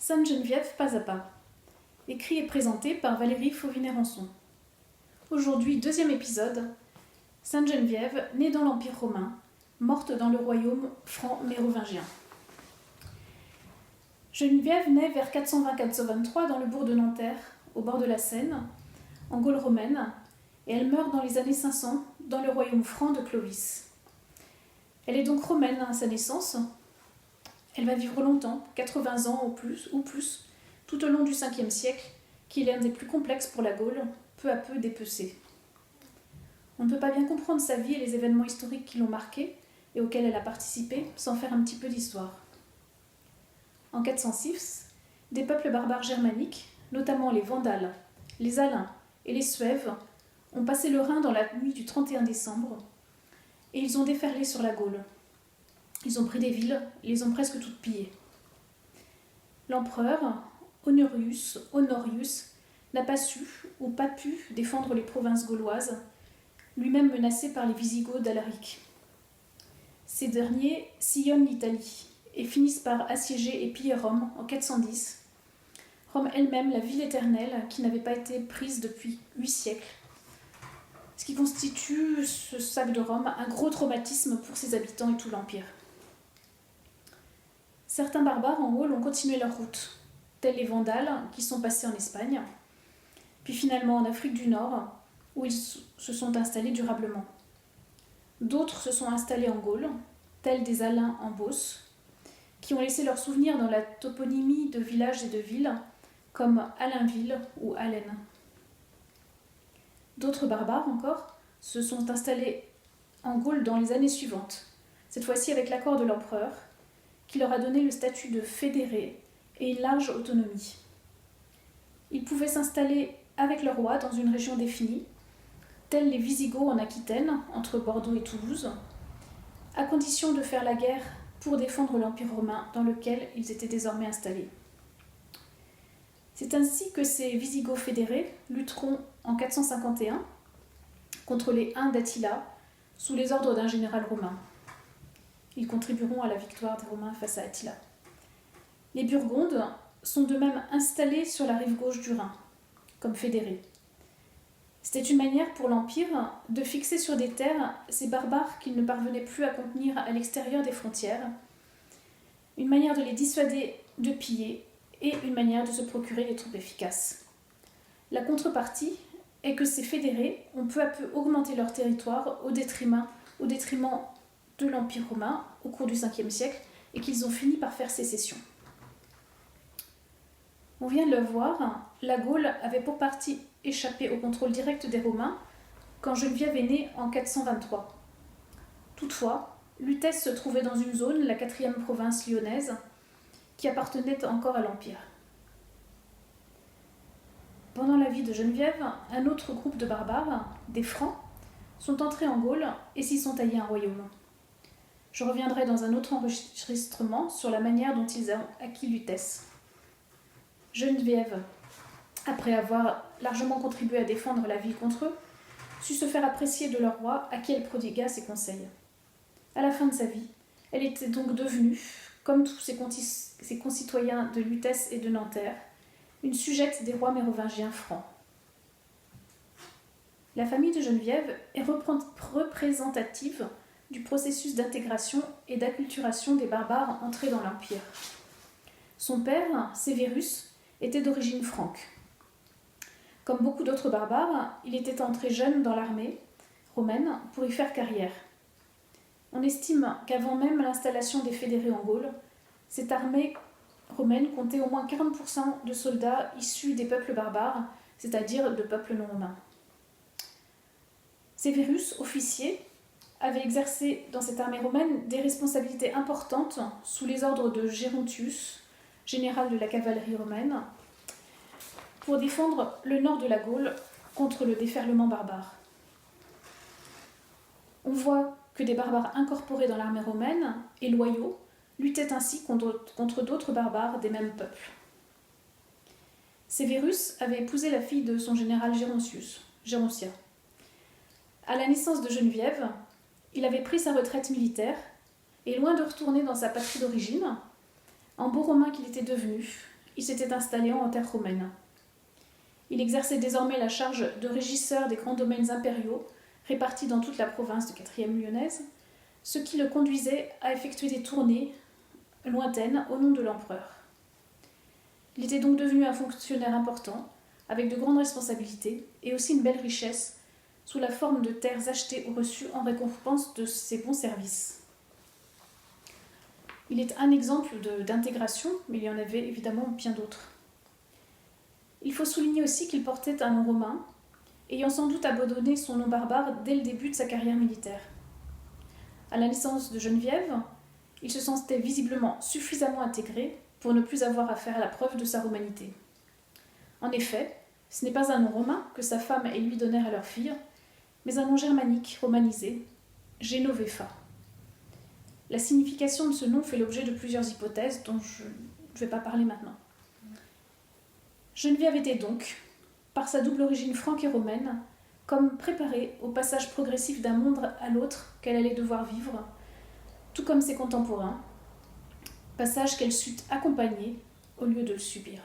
Sainte Geneviève pas à pas. Écrit et présenté par Valérie Fauvinet-Rançon. Aujourd'hui, deuxième épisode. Sainte Geneviève, née dans l'Empire romain, morte dans le royaume franc-mérovingien. Geneviève naît vers 420-423 dans le bourg de Nanterre, au bord de la Seine, en Gaule romaine, et elle meurt dans les années 500 dans le royaume franc de Clovis. Elle est donc romaine à sa naissance. Elle va vivre longtemps, 80 ans ou plus, tout au long du 5e siècle, qui est l'un des plus complexes pour la Gaule, peu à peu dépecée. On ne peut pas bien comprendre sa vie et les événements historiques qui l'ont marquée et auxquels elle a participé sans faire un petit peu d'histoire. En 406, des peuples barbares germaniques, notamment les Vandales, les Alains et les Suèves, ont passé le Rhin dans la nuit du 31 décembre et ils ont déferlé sur la Gaule. Ils ont pris des villes, les ont presque toutes pillées. L'empereur, Honorius, n'a pas su ou pas pu défendre les provinces gauloises, lui-même menacé par les Wisigoths d'Alaric. Ces derniers sillonnent l'Italie et finissent par assiéger et piller Rome en 410. Rome elle-même, la ville éternelle, qui n'avait pas été prise depuis 8 siècles. Ce qui constitue, ce sac de Rome, un gros traumatisme pour ses habitants et tout l'Empire. Certains barbares en Gaule ont continué leur route, tels les Vandales qui sont passés en Espagne, puis finalement en Afrique du Nord, où ils se sont installés durablement. D'autres se sont installés en Gaule, tels des Alains en Beauce, qui ont laissé leurs souvenirs dans la toponymie de villages et de villes, comme Allainville ou Allen. D'autres barbares encore se sont installés en Gaule dans les années suivantes, cette fois-ci avec l'accord de l'empereur, qui leur a donné le statut de fédérés et une large autonomie. Ils pouvaient s'installer avec leur roi dans une région définie, tels les Wisigoths en Aquitaine, entre Bordeaux et Toulouse, à condition de faire la guerre pour défendre l'Empire romain dans lequel ils étaient désormais installés. C'est ainsi que ces Wisigoths fédérés lutteront en 451 contre les Huns d'Attila sous les ordres d'un général romain. Ils contribueront à la victoire des Romains face à Attila. Les Burgondes sont de même installés sur la rive gauche du Rhin, comme fédérés. C'était une manière pour l'Empire de fixer sur des terres ces barbares qu'il ne parvenait plus à contenir à l'extérieur des frontières, une manière de les dissuader de piller et une manière de se procurer des troupes efficaces. La contrepartie est que ces fédérés ont peu à peu augmenté leur territoire au détriment de l'Empire romain au cours du 5e siècle et qu'ils ont fini par faire sécession. On vient de le voir, la Gaule avait pour partie échappé au contrôle direct des Romains quand Geneviève est née en 423. Toutefois, Lutèce se trouvait dans une zone, la 4e province lyonnaise, qui appartenait encore à l'Empire. Pendant la vie de Geneviève, un autre groupe de barbares, des Francs, sont entrés en Gaule et s'y sont taillés un royaume. Je reviendrai dans un autre enregistrement sur la manière dont ils ont acquis Lutèce. Geneviève, après avoir largement contribué à défendre la ville contre eux, sut se faire apprécier de leur roi à qui elle prodigua ses conseils. À la fin de sa vie, elle était donc devenue, comme tous ses concitoyens de Lutèce et de Nanterre, une sujette des rois mérovingiens francs. La famille de Geneviève est représentative du processus d'intégration et d'acculturation des barbares entrés dans l'Empire. Son père, Sévérus, était d'origine franque. Comme beaucoup d'autres barbares, il était entré jeune dans l'armée romaine pour y faire carrière. On estime qu'avant même l'installation des fédérés en Gaule, cette armée romaine comptait au moins 40% de soldats issus des peuples barbares, c'est-à-dire de peuples non romains. Sévérus, officier, avait exercé dans cette armée romaine des responsabilités importantes sous les ordres de Gérontius, général de la cavalerie romaine, pour défendre le nord de la Gaule contre le déferlement barbare. On voit que des barbares incorporés dans l'armée romaine et loyaux luttaient ainsi contre d'autres barbares des mêmes peuples. Sévérus avait épousé la fille de son général Gérontia. À la naissance de Geneviève, il avait pris sa retraite militaire et loin de retourner dans sa patrie d'origine, en beau romain qu'il était devenu, il s'était installé en terre romaine. Il exerçait désormais la charge de régisseur des grands domaines impériaux répartis dans toute la province de 4e lyonnaise, ce qui le conduisait à effectuer des tournées lointaines au nom de l'empereur. Il était donc devenu un fonctionnaire important, avec de grandes responsabilités et aussi une belle richesse, sous la forme de terres achetées ou reçues en récompense de ses bons services. Il est un exemple d'intégration, mais il y en avait évidemment bien d'autres. Il faut souligner aussi qu'il portait un nom romain, ayant sans doute abandonné son nom barbare dès le début de sa carrière militaire. À la naissance de Geneviève, il se sentait visiblement suffisamment intégré pour ne plus avoir à faire la preuve de sa romanité. En effet, ce n'est pas un nom romain que sa femme et lui donnèrent à leur fille, mais un nom germanique romanisé, Genovefa. La signification de ce nom fait l'objet de plusieurs hypothèses dont je ne vais pas parler maintenant. Geneviève était donc, par sa double origine franque et romaine, comme préparée au passage progressif d'un monde à l'autre qu'elle allait devoir vivre, tout comme ses contemporains, passage qu'elle sut accompagner au lieu de le subir.